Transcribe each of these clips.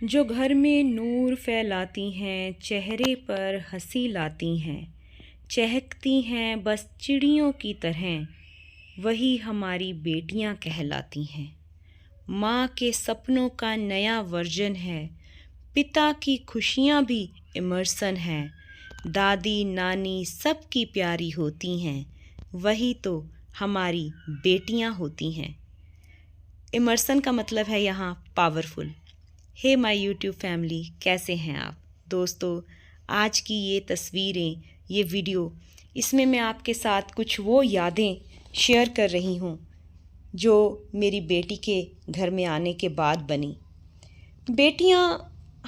जो घर में नूर फैलाती हैं, चेहरे पर हंसी लाती हैं, चहकती हैं बस चिड़ियों की तरह, वही हमारी बेटियां कहलाती हैं। माँ के सपनों का नया वर्जन है, पिता की खुशियाँ भी इमर्सन हैं, दादी नानी सबकी प्यारी होती हैं, वही तो हमारी बेटियां होती हैं। इमर्सन का मतलब है यहाँ powerful. Hey my YouTube family, कैसे हैं आप दोस्तों। आज की ये तस्वीरें, ये वीडियो, इसमें मैं आपके साथ कुछ वो यादें शेयर कर रही हूँ जो मेरी बेटी के घर में आने के बाद बनी। बेटियाँ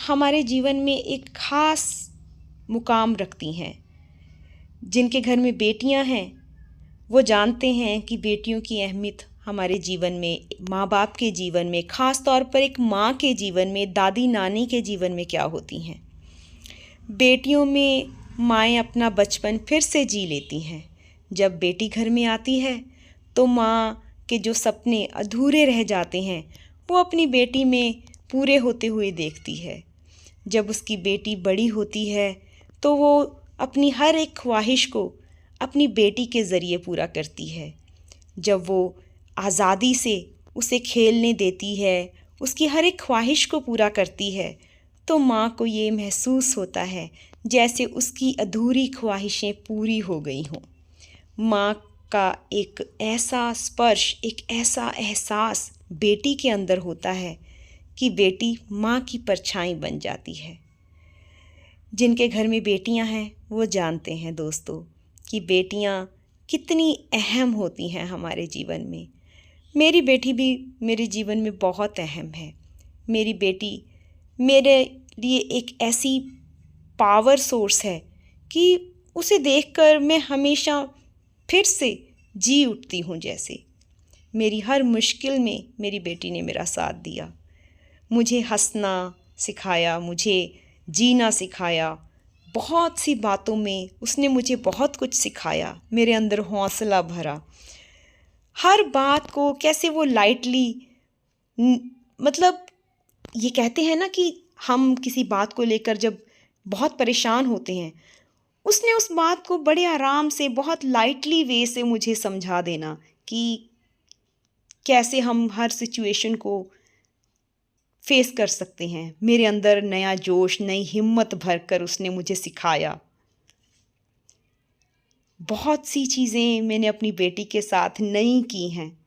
हमारे जीवन में एक ख़ास मुकाम रखती हैं। जिनके घर में बेटियाँ हैं वो जानते हैं कि बेटियों की अहमियत हमारे जीवन में, माँ बाप के जीवन में, ख़ास तौर पर एक माँ के जीवन में, दादी नानी के जीवन में क्या होती हैं। बेटियों में माएँ अपना बचपन फिर से जी लेती हैं। जब बेटी घर में आती है तो माँ के जो सपने अधूरे रह जाते हैं वो अपनी बेटी में पूरे होते हुए देखती है। जब उसकी बेटी बड़ी होती है तो वो अपनी हर एक ख्वाहिश को अपनी बेटी के ज़रिए पूरा करती है। जब वो आज़ादी से उसे खेलने देती है, उसकी हर एक ख्वाहिश को पूरा करती है, तो माँ को ये महसूस होता है जैसे उसकी अधूरी ख्वाहिशें पूरी हो गई हों। माँ का एक ऐसा स्पर्श, एक ऐसा एहसास बेटी के अंदर होता है कि बेटी माँ की परछाई बन जाती है। जिनके घर में बेटियां हैं वो जानते हैं दोस्तों कि बेटियां कितनी अहम होती हैं हमारे जीवन में। मेरी बेटी भी मेरे जीवन में बहुत अहम है। मेरी बेटी मेरे लिए एक ऐसी पावर सोर्स है कि उसे देखकर मैं हमेशा फिर से जी उठती हूँ। जैसे मेरी हर मुश्किल में मेरी बेटी ने मेरा साथ दिया, मुझे हंसना सिखाया, मुझे जीना सिखाया। बहुत सी बातों में उसने मुझे बहुत कुछ सिखाया, मेरे अंदर हौसला भरा। हर बात को कैसे वो लाइटली, मतलब ये कहते हैं ना कि हम किसी बात को लेकर जब बहुत परेशान होते हैं, उसने उस बात को बड़े आराम से, बहुत लाइटली वे से मुझे समझा देना कि कैसे हम हर सिचुएशन को फेस कर सकते हैं। मेरे अंदर नया जोश, नई हिम्मत भरकर उसने मुझे सिखाया। बहुत सी चीज़ें मैंने अपनी बेटी के साथ नई की हैं,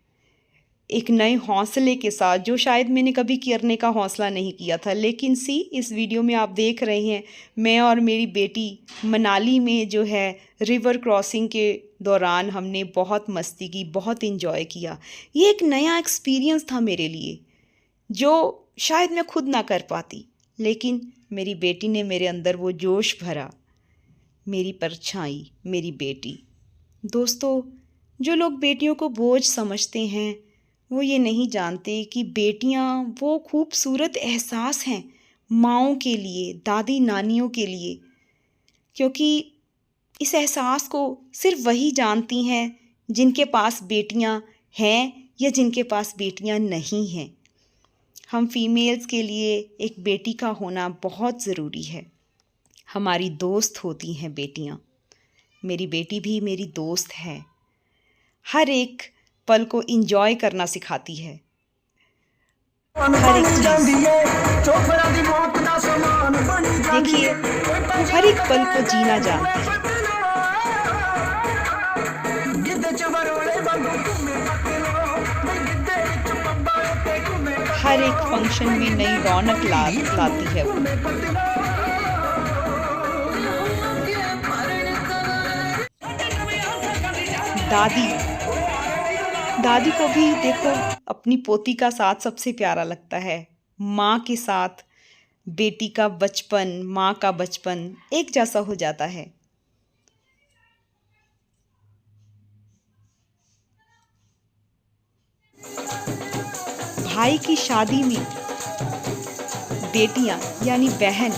एक नए हौसले के साथ जो शायद मैंने कभी करने का हौसला नहीं किया था। लेकिन इस वीडियो में आप देख रहे हैं मैं और मेरी बेटी मनाली में जो है रिवर क्रॉसिंग के दौरान हमने बहुत मस्ती की, बहुत इंजॉय किया। ये एक नया एक्सपीरियंस था मेरे लिए जो शायद मैं खुद ना कर पाती, लेकिन मेरी बेटी ने मेरे अंदर वो जोश भरा। मेरी परछाई, मेरी बेटी। दोस्तों, जो लोग बेटियों को बोझ समझते हैं वो ये नहीं जानते कि बेटियां वो खूबसूरत एहसास हैं माँओं के लिए, दादी नानियों के लिए, क्योंकि इस एहसास को सिर्फ वही जानती हैं जिनके पास बेटियां हैं या जिनके पास बेटियां नहीं हैं। हम फीमेल्स के लिए एक बेटी का होना बहुत ज़रूरी है। हमारी दोस्त होती हैं बेटियां। मेरी बेटी भी मेरी दोस्त है, हर एक पल को एंजॉय करना सिखाती है। हर एक चीज़ देखिए, हर एक पल को जीना जानती है। हर एक फंक्शन में नई रौनक लाती है वो। दादी को भी देखो अपनी पोती का साथ सबसे प्यारा लगता है। माँ के साथ बेटी का बचपन, माँ का बचपन एक जैसा हो जाता है। भाई की शादी में बेटियां यानी बहन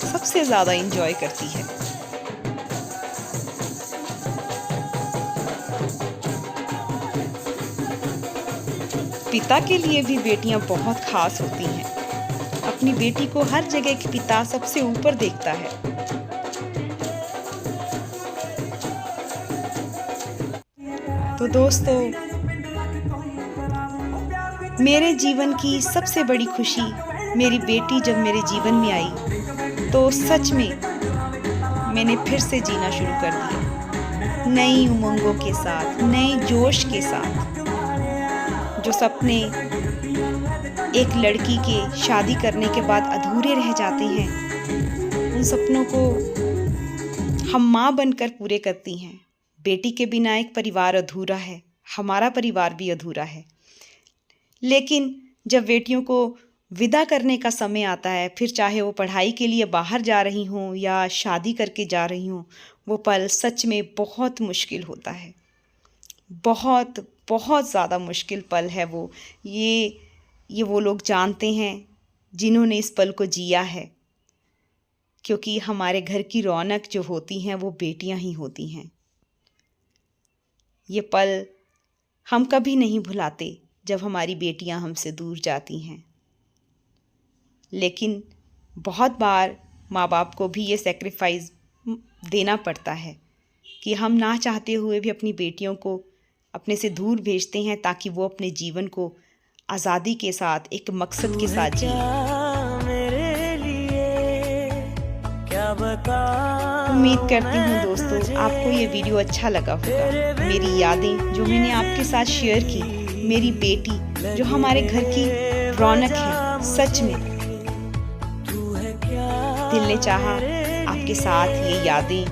सबसे ज़्यादा एंजॉय करती है। पिता के लिए भी बेटियां बहुत खास होती हैं। अपनी बेटी को हर जगह एक पिता सबसे ऊपर देखता है। तो दोस्तों, मेरे जीवन की सबसे बड़ी खुशी मेरी बेटी जब मेरे जीवन में आई तो सच में मैंने फिर से जीना शुरू कर दिया, नई उमंगों के साथ, नए जोश के साथ। जो सपने एक लड़की के शादी करने के बाद अधूरे रह जाते हैं, उन सपनों को हम माँ बनकर पूरे करती हैं। बेटी के बिना एक परिवार अधूरा है, हमारा परिवार भी अधूरा है। लेकिन जब बेटियों को विदा करने का समय आता है, फिर चाहे वो पढ़ाई के लिए बाहर जा रही हों या शादी करके जा रही हों, वो पल सच में बहुत मुश्किल होता है। बहुत बहुत ज़्यादा मुश्किल पल है वो। ये वो लोग जानते हैं जिन्होंने इस पल को जिया है, क्योंकि हमारे घर की रौनक जो होती हैं वो बेटियां ही होती हैं। ये पल हम कभी नहीं भुलाते जब हमारी बेटियां हमसे दूर जाती हैं। लेकिन बहुत बार माँ बाप को भी ये सैक्रिफाइस देना पड़ता है कि हम ना चाहते हुए भी अपनी बेटियों को अपने से दूर भेजते हैं ताकि वो अपने जीवन को आज़ादी के साथ, एक मकसद के साथ जिए। उम्मीद करती हूँ दोस्तों आपको ये वीडियो अच्छा लगा होगा। मेरी यादें जो मैंने आपके साथ शेयर की, मेरी बेटी जो हमारे घर की रौनक है, सच में दिल ने चाहा आपके साथ ये यादें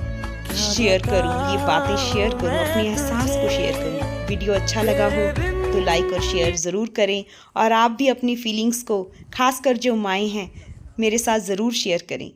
शेयर करूं, ये बातें शेयर करूं, अपने एहसास को शेयर करूं। वीडियो अच्छा लगा हो तो लाइक और शेयर ज़रूर करें, और आप भी अपनी फीलिंग्स को, खासकर जो माएँ हैं, मेरे साथ ज़रूर शेयर करें।